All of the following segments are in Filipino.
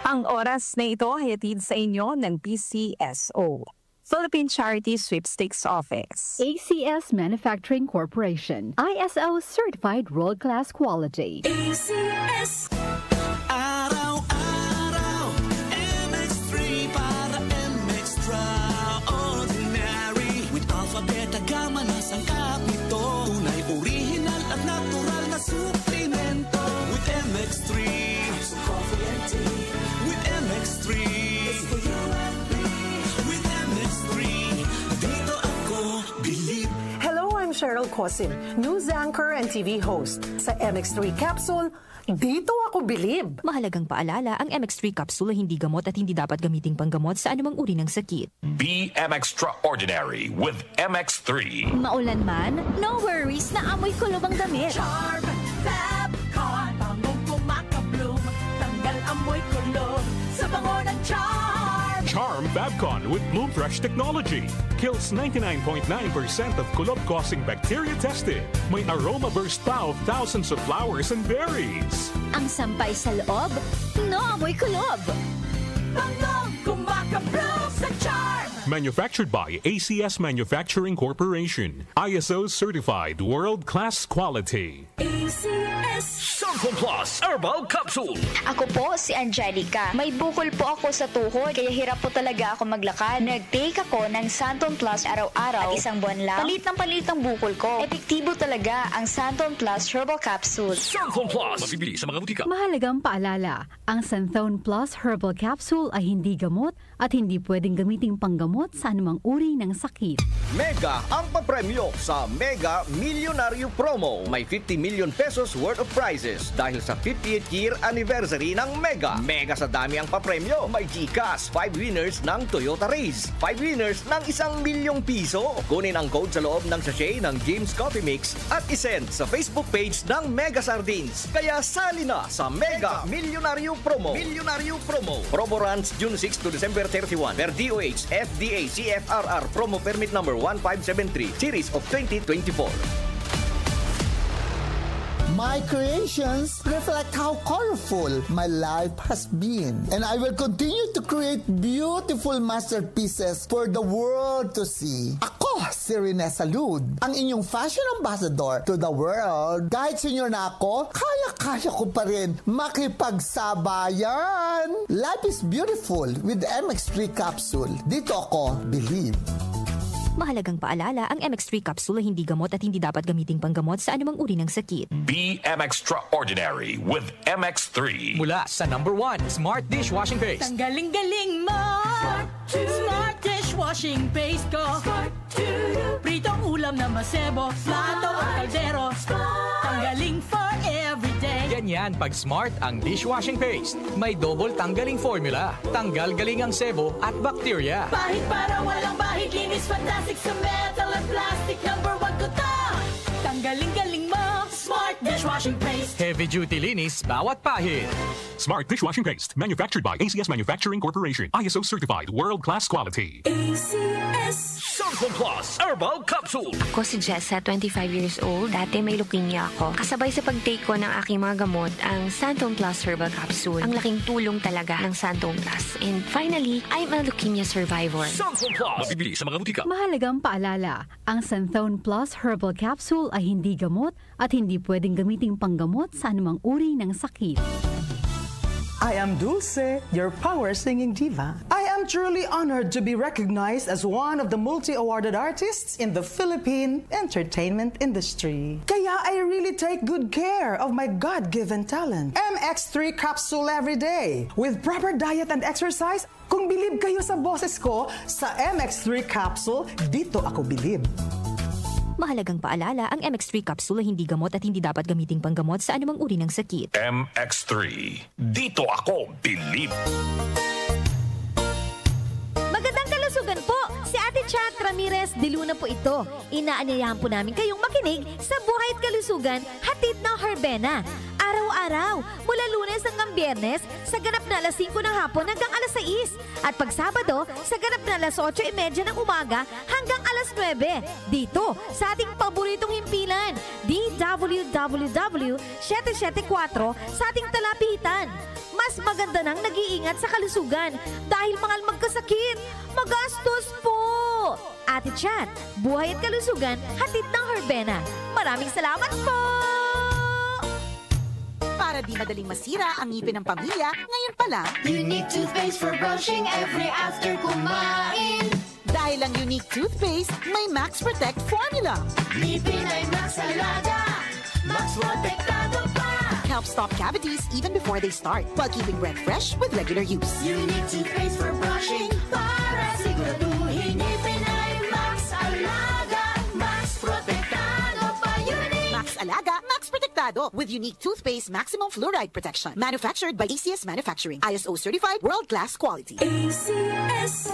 Ang oras na ito ay hatid sa inyo ng PCSO, Philippine Charity Sweepstakes Office. ACS Manufacturing Corporation, ISO Certified World-Class Quality. ACS. Araw-araw, MX3 para MX-Traordinary. With alpha, beta, gamma na sangkap nito. Tunay, original at natural na suplemento. With MX3, so coffee and tea. With MX3, it's for you and me. With MX3, dito ako believe. Hello, I'm Cheryl Cosim, news anchor and TV host. Sa MX3 Capsule, dito ako bilib. Mahalagang paalala, ang MX3 capsule ay hindi gamot at hindi dapat gamiting panggamot sa anumang uri ng sakit. Be MX-Traordinary with MX3. Maulan man, no worries na amoy kulob ang damit. Charm, Fabcon, bangong kumakabloom, tanggal amoy kulob sa bango ng Charm. Charm Fabcon with Bloom Fresh technology kills 99.9% of kulob-causing bacteria tested. May aroma burst pa of thousands of flowers and berries. Ang sampay sa loob, no amoy kulob. Bangong kumakabloom sa Charm. Manufactured by ACS Manufacturing Corporation. ISO certified world-class quality. ACS. Santon Plus Herbal Capsule. Ako po si Angelica. May bukol po ako sa tuhod, kaya hirap po talaga ako maglakad. Nag-take ako ng Santon Plus araw-araw at isang buwan lang. Palit ang bukol ko. Epektibo talaga ang Santon Plus Herbal Capsule. Santon Plus. Mabibili sa mga butika. Mahalagang paalala, ang Santhone Plus Herbal Capsule ay hindi gamot at hindi pwedeng gamiting panggamot sa anumang uri ng sakit. Mega ang papremyo sa Mega Milyonaryo Promo. May 50 million pesos worth of prizes dahil sa 58th year anniversary ng Mega. Mega sa dami ang papremyo. May GCash, 5 winners ng Toyota Race, 5 winners ng 1 milyong piso. Kunin ang code sa loob ng sachet ng James Coffee Mix at isend sa Facebook page ng Mega Sardines. Kaya sali na sa Mega Milyonaryo Promo. Milyonaryo Promo. Promo runs June 6 to December 31 per DOH FDA CFRR Promo Permit number 1573 Series of 2024. My creations reflect how colorful my life has been. And I will continue to create beautiful masterpieces for the world to see. Ako, si Rene Salud, ang inyong fashion ambassador to the world. Kahit senior na ako, kaya-kaya ko pa rin makipagsabayan. Life is beautiful with MX3 Capsule. Dito ako, believe. Mahalagang paalala, ang MX3 capsule ay hindi gamot at hindi dapat gamiting panggamot sa anumang uri ng sakit. Be MX-Traordinary with MX3. Mula sa number 1 Smart Dishwashing Paste. Ang galing-galing mo. Smart Dishwashing Paste ko. Pritong ulam na masebo, plato o kaldero. Tanggaling for everyday. Ganyan pag Smart ang dishwashing paste. May double tanggaling formula. Tanggal galing ang sebo at bacteria. Bahid para walang bahid, linis fantastic sa metal at plastic. Number 1 ko to. Tanggaling-galing mo. Smart Dishwashing Paste. Heavy duty linis bawat pahid. Smart Dishwashing Paste. Manufactured by ACS Manufacturing Corporation. ISO certified world-class quality. ACS. Santon Plus Herbal Capsule. Ako si Jessa, 25 years old. Dati may leukemia ako. Kasabay sa pag-take ko ng aking mga gamot, ang Santon Plus Herbal Capsule. Ang laking tulong talaga ng Santon Plus. And finally, I'm a leukemia survivor. Santon Plus. Mabibili sa mga butika. Mahalagang paalala, ang Santhone Plus Herbal Capsule ay hindi gamot at hindi pwedeng gamiting panggamot sa anumang uri ng sakit. I am Dulce, your power singing diva. I am truly honored to be recognized as one of the multi-awarded artists in the Philippine entertainment industry. Kaya I really take good care of my God-given talent. MX3 Capsule every day. With proper diet and exercise, kung bilib kayo sa boses ko, sa MX3 Capsule, dito ako bilib. Mahalagang paalala, ang MX3 capsule ay hindi gamot at hindi dapat gamiting panggamot sa anumang uri ng sakit. MX3. Dito ako believe. Magandang kalusugan po! Si Ate Chat Ramirez de Luna po ito. Inaanyayahan po namin kayong makinig sa Buhay at Kalusugan, hatid ng Herbena. Araw-araw, mula Lunes hanggang Biyernes, sa ganap na alas 5 ng hapon hanggang alas 6. At pag Sabado, sa ganap na alas 8:30 ng umaga hanggang alas 9. Dito, sa ating paboritong himpilan, DWWW 774 sa ating talapitan. Mas maganda nang nag-iingat sa kalusugan dahil mahal magkasakit. Magastos po! Ate Chat, buhay at kalusugan, hatid ng Herbena. Maraming salamat po! Para di madaling masira ang ngipin ng pamilya, ngayon pa lang, Unique toothpaste for brushing every after kumain. Dahil ang Unique toothpaste, may Max Protect formula. Ngipin ay Max Alaga, Max Protektado pa. Helps stop cavities even before they start, while keeping breath fresh with regular use. Unique toothpaste for brushing, para siguraduhin ngipin ay Max Alaga, Max Protektado pa. Unique Max Alaga, Max Protektado with Unique toothpaste maximum fluoride protection. Manufactured by ACS Manufacturing. ISO certified world-class quality. ACS.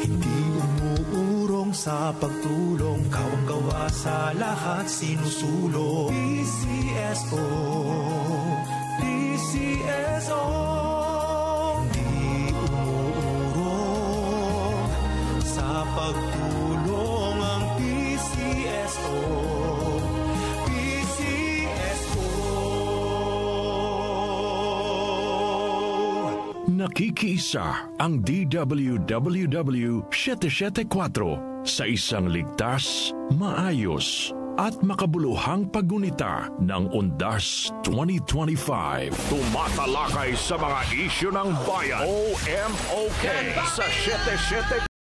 Hindi umuurong sa pagtulong, kawang gawa sa lahat sinusulong. PCSO, PCSO. Hindi umuurong sa pagtulong ang PCSO, PCSO. Nakikiisa ang DWWW 774 sa isang ligtas, maayos at makabuluhang paggunita ng Undas 2025. Tumatalakay sa mga isyu ng bayan. OMOK sa 77